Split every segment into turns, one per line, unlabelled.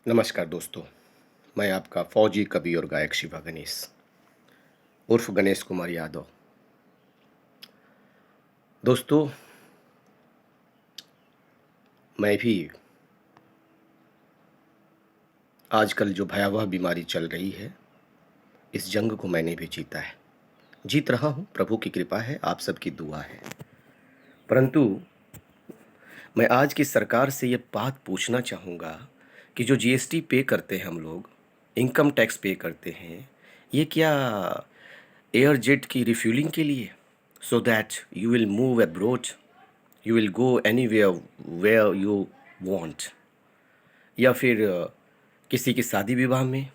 नमस्कार दोस्तों। मैं आपका फौजी कवि और गायक शिवा गणेश उर्फ गणेश कुमार यादव। दोस्तों, मैं भी आजकल जो भयावह बीमारी चल रही है, इस जंग को मैंने भी जीता है। जीत रहा हूँ, प्रभु की कृपा है, आप सबकी दुआ है। परंतु मैं आज की सरकार से ये बात पूछना चाहूँगा कि जो जीएसटी पे करते हैं हम लोग, इनकम टैक्स पे करते हैं, ये क्या एयर जेट की रिफ्यूलिंग के लिए, so that you will move abroad, you will go anywhere where you want, या फिर किसी की शादी विवाह में,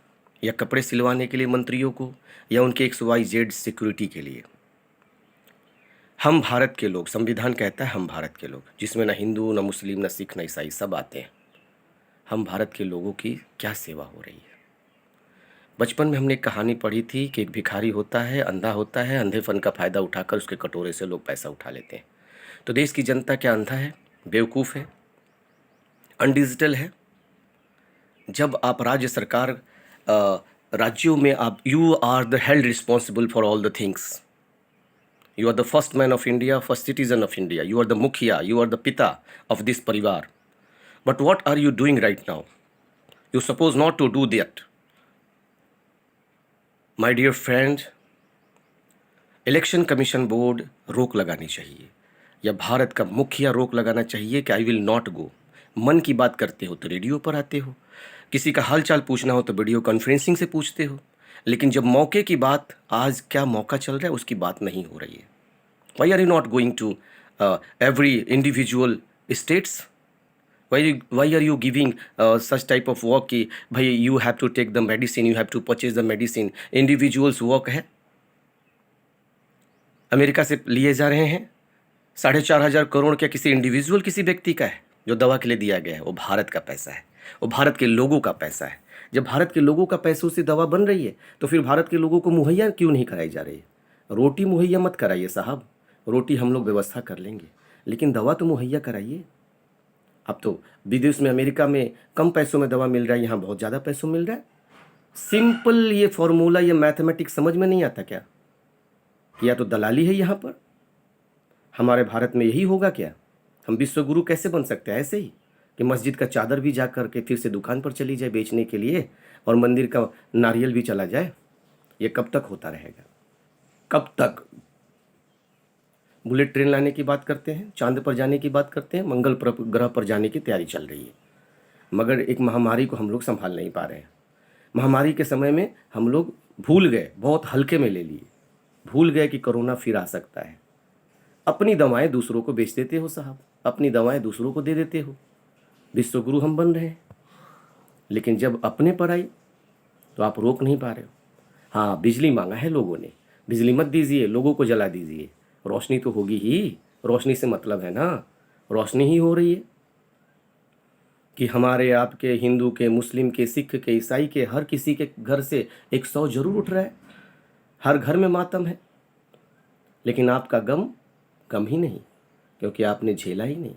या कपड़े सिलवाने के लिए मंत्रियों को, या उनके XYZ सिक्योरिटी के लिए। हम भारत के लोग, संविधान कहता है हम भारत के लोग, जिसमें ना हिंदू, ना मुस्लिम, ना सिख, ना ईसाई, सब आते हैं। हम भारत के लोगों की क्या सेवा हो रही है। बचपन में हमने एक कहानी पढ़ी थी कि एक भिखारी होता है, अंधा होता है, अंधेपन का फ़ायदा उठाकर उसके कटोरे से लोग पैसा उठा लेते हैं। तो देश की जनता क्या अंधा है, बेवकूफ़ है, अनडिजिटल है? जब आप राज्य सरकार राज्यों में आप you are the held responsible for all the things, you are the first man of India, first citizen of India, you are the मुखिया, यू आर द पिता ऑफ दिस परिवार, but what are you doing right now? You suppose not to do that. My dear friend, election commission board रोक लगानी चाहिए, या भारत का मुखिया रोक लगाना चाहिए कि आई विल नॉट गो। मन की बात करते हो तो रेडियो पर आते हो, किसी का हाल चाल पूछना हो तो वीडियो कॉन्फ्रेंसिंग से पूछते हो, लेकिन जब मौके की बात, आज क्या मौका चल रहा है, उसकी बात नहीं हो रही है। Why are you not going to every individual states? Why are you giving such type of work कि भाई you have to take the medicine, you have to purchase the medicine? Individuals work है, America से लिए जा रहे हैं। 4,500 करोड़ क्या किसी इंडिविजुअल, किसी व्यक्ति का है जो दवा के लिए दिया गया है? वो भारत का पैसा है, वो भारत के लोगों का पैसा है। जब भारत के लोगों का पैसों से दवा बन रही है, तो फिर भारत के लोगों को मुहैया क्यों नहीं कराई जा रही है? रोटी मुहैया मत कराइए साहब, रोटी हम लोग व्यवस्था कर लेंगे, लेकिन दवा तो मुहैया कराइए। अब तो विदेश में, अमेरिका में कम पैसों में दवा मिल रहा है, यहाँ बहुत ज़्यादा पैसों में मिल रहा है। सिंपल ये फॉर्मूला, ये मैथमेटिक्स समझ में नहीं आता क्या? कि या तो दलाली है यहाँ पर। हमारे भारत में यही होगा क्या? हम विश्व गुरु कैसे बन सकते हैं? ऐसे ही कि मस्जिद का चादर भी जा कर के फिर से दुकान पर चली जाए बेचने के लिए, और मंदिर का नारियल भी चला जाए। ये कब तक होता रहेगा? कब तक? बुलेट ट्रेन लाने की बात करते हैं, चांद पर जाने की बात करते हैं, मंगल ग्रह पर जाने की तैयारी चल रही है, मगर एक महामारी को हम लोग संभाल नहीं पा रहे हैं। महामारी के समय में हम लोग भूल गए, बहुत हल्के में ले लिए, भूल गए कि कोरोना फिर आ सकता है। अपनी दवाएं दूसरों को बेच देते हो साहब, अपनी दवाएं दूसरों को दे देते हो। विश्व गुरु हम बन रहे हैं, लेकिन जब अपने पर आई तो आप रोक नहीं पा रहे हो। हाँ, बिजली मांगा है लोगों ने, बिजली मत दीजिए, लोगों को जला दीजिए, रोशनी तो होगी ही। रोशनी से मतलब है ना, रोशनी ही हो रही है कि हमारे आपके, हिंदू के, मुस्लिम के, सिख के, ईसाई के, हर किसी के घर से 100 जरूर उठ रहा है। हर घर में मातम है, लेकिन आपका गम कम ही नहीं, क्योंकि आपने झेला ही नहीं।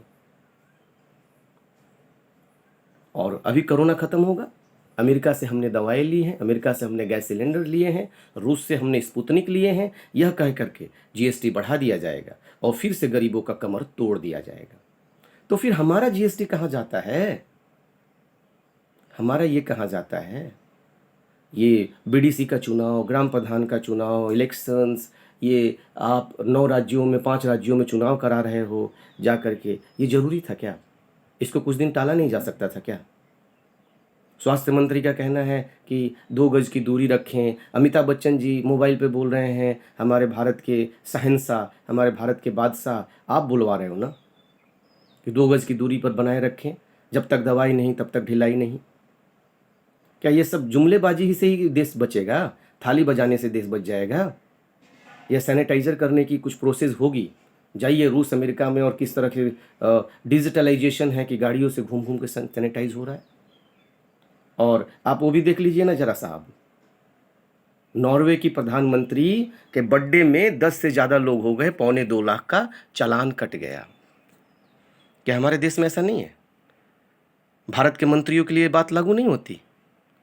और अभी कोरोना खत्म होगा, अमेरिका से हमने दवाएं ली हैं, अमेरिका से हमने गैस सिलेंडर लिए हैं, रूस से हमने स्पुतनिक लिए हैं, यह कह करके जीएसटी बढ़ा दिया जाएगा और फिर से गरीबों का कमर तोड़ दिया जाएगा। तो फिर हमारा जीएसटी कहाँ जाता है? हमारा ये कहाँ जाता है? ये बीडीसी का चुनाव, ग्राम प्रधान का चुनाव, इलेक्शंस, ये आप 9 राज्यों में, 5 राज्यों में चुनाव करा रहे हो जा करके, ये जरूरी था क्या? इसको कुछ दिन टाला नहीं जा सकता था क्या? स्वास्थ्य मंत्री का कहना है कि 2 गज की दूरी रखें। अमिताभ बच्चन जी मोबाइल पे बोल रहे हैं, हमारे भारत के शहंशाह, हमारे भारत के बादशाह आप बुलवा रहे हो ना कि 2 गज की दूरी पर बनाए रखें, जब तक दवाई नहीं तब तक ढिलाई नहीं। क्या ये सब जुमलेबाजी ही से ही देश बचेगा? थाली बजाने से देश बच जाएगा? या सैनिटाइजर करने की कुछ प्रोसेस होगी? जाइए रूस, अमेरिका में, और किस तरह के डिजिटलाइजेशन है कि गाड़ियों से घूम घूम के सैनिटाइज हो रहा है। और आप वो भी देख लीजिए ना जरा साहब, नॉर्वे की प्रधानमंत्री के बर्थडे में 10 से ज़्यादा लोग हो गए, 2.25 लाख का चालान कट गया। क्या हमारे देश में ऐसा नहीं है? भारत के मंत्रियों के लिए बात लागू नहीं होती?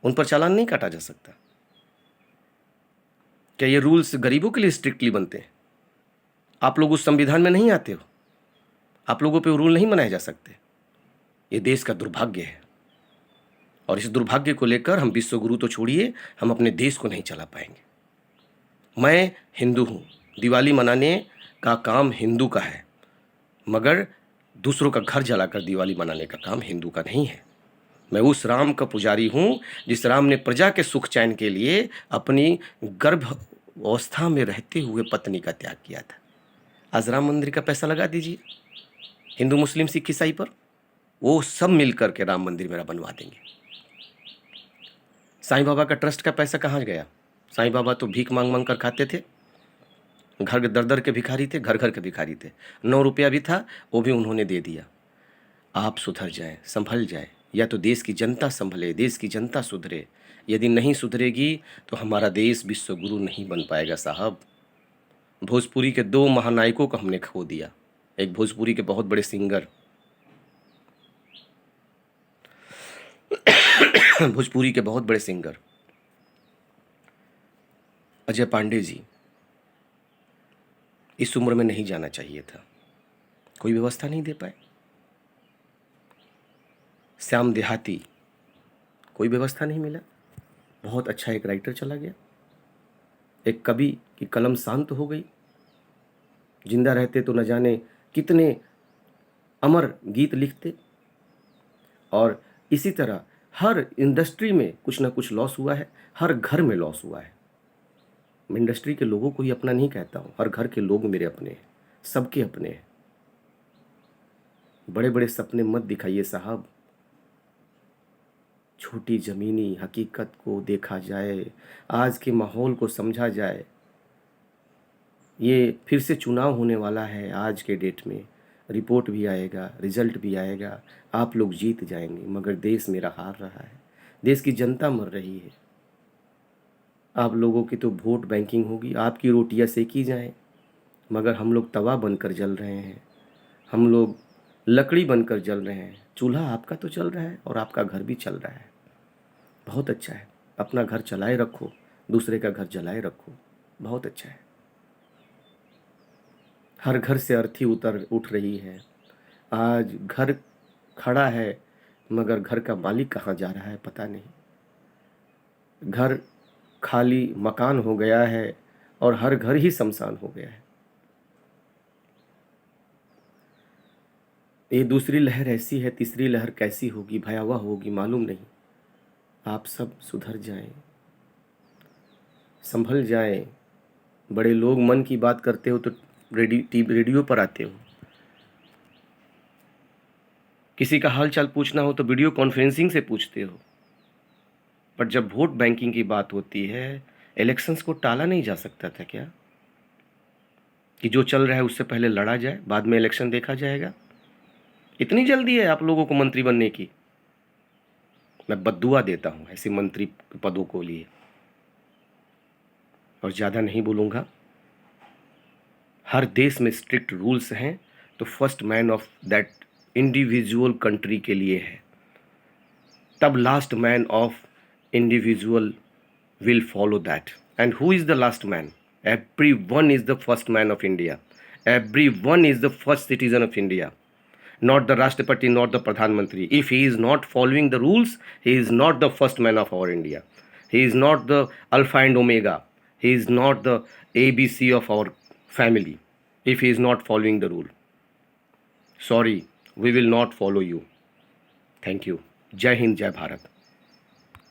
उन पर चालान नहीं काटा जा सकता? क्या ये रूल्स गरीबों के लिए स्ट्रिक्टली बनते हैं? आप लोग उस संविधान में नहीं आते हो? आप लोगों पे वो रूल नहीं बनाए जा सकते? ये देश का दुर्भाग्य है, और इस दुर्भाग्य को लेकर हम विश्व गुरु तो छोड़िए, हम अपने देश को नहीं चला पाएंगे। मैं हिंदू हूँ, दिवाली मनाने का काम हिंदू का है, मगर दूसरों का घर जलाकर दिवाली मनाने का काम हिंदू का नहीं है। मैं उस राम का पुजारी हूँ जिस राम ने प्रजा के सुख चैन के लिए अपनी गर्भ अवस्था में रहते हुए पत्नी का त्याग किया था। आज राम मंदिर का पैसा लगा दीजिए हिंदू, मुस्लिम, सिख, ईसाई पर, वो सब मिल करके राम मंदिर मेरा बनवा देंगे। साईं बाबा का ट्रस्ट का पैसा कहाँ गया? साईं बाबा तो भीख मांग मांग कर खाते थे, घर दर दर के भिखारी थे, घर घर के भिखारी थे। 9 रुपया भी था, वो भी उन्होंने दे दिया। आप सुधर जाएं, संभल जाएं, या तो देश की जनता संभले, देश की जनता सुधरे। यदि नहीं सुधरेगी तो हमारा देश विश्व गुरु नहीं बन पाएगा साहब। भोजपुरी के 2 महानायकों को हमने खो दिया। एक भोजपुरी के बहुत बड़े सिंगर भोजपुरी के बहुत बड़े सिंगर अजय पांडे जी इस उम्र में नहीं जाना चाहिए था, कोई व्यवस्था नहीं दे पाए। श्याम देहाती, कोई व्यवस्था नहीं मिला। बहुत अच्छा एक राइटर चला गया, एक कवि की कलम शांत हो गई। जिंदा रहते तो न जाने कितने अमर गीत लिखते। और इसी तरह हर इंडस्ट्री में कुछ ना कुछ लॉस हुआ है, हर घर में लॉस हुआ है। मैं इंडस्ट्री के लोगों को ही अपना नहीं कहता हूँ, हर घर के लोग मेरे अपने हैं, सबके अपने हैं। बड़े बड़े सपने मत दिखाइए साहब, छोटी ज़मीनी हकीकत को देखा जाए, आज के माहौल को समझा जाए। ये फिर से चुनाव होने वाला है, आज के डेट में रिपोर्ट भी आएगा, रिजल्ट भी आएगा, आप लोग जीत जाएंगे, मगर देश मेरा हार रहा है, देश की जनता मर रही है। आप लोगों की तो वोट बैंकिंग होगी, आपकी रोटियां सेकी जाएं, मगर हम लोग तवा बनकर जल रहे हैं, हम लोग लकड़ी बनकर जल रहे हैं। चूल्हा आपका तो चल रहा है और आपका घर भी चल रहा है, बहुत अच्छा है। अपना घर चलाए रखो, दूसरे का घर जलाए रखो, बहुत अच्छा है। हर घर से अर्थी उठ रही है। आज घर खड़ा है, मगर घर का मालिक कहाँ जा रहा है पता नहीं। घर खाली मकान हो गया है और हर घर ही शमशान हो गया है। ये दूसरी लहर ऐसी है, तीसरी लहर कैसी होगी, भयावह होगी, मालूम नहीं। आप सब सुधर जाएं, संभल जाएं। बड़े लोग मन की बात करते हो तो रेडियो पर आते हो, किसी का हाल चाल पूछना हो तो वीडियो कॉन्फ्रेंसिंग से पूछते हो। पर जब वोट बैंकिंग की बात होती है, इलेक्शंस को टाला नहीं जा सकता था क्या? कि जो चल रहा है उससे पहले लड़ा जाए, बाद में इलेक्शन देखा जाएगा। इतनी जल्दी है आप लोगों को मंत्री बनने की? मैं बद्दुआ देता हूं ऐसे मंत्री पदों को लिए, और ज़्यादा नहीं बोलूँगा। हर देश में स्ट्रिक्ट रूल्स हैं, तो first man of that individual country के लिए है, तब last man of individual will follow that. And who is the last man? Everyone is the first man of India. Everyone is the first citizen of India. Not the Rashtrapati, not the Pradhan Mantri. If he is not following the rules, he is not the first man of our India. He is not the Alpha and Omega. He is not the ABC of our family. If he is not following the rule. Sorry, we will not follow you. Thank you. Jai Hind, Jai Bharat.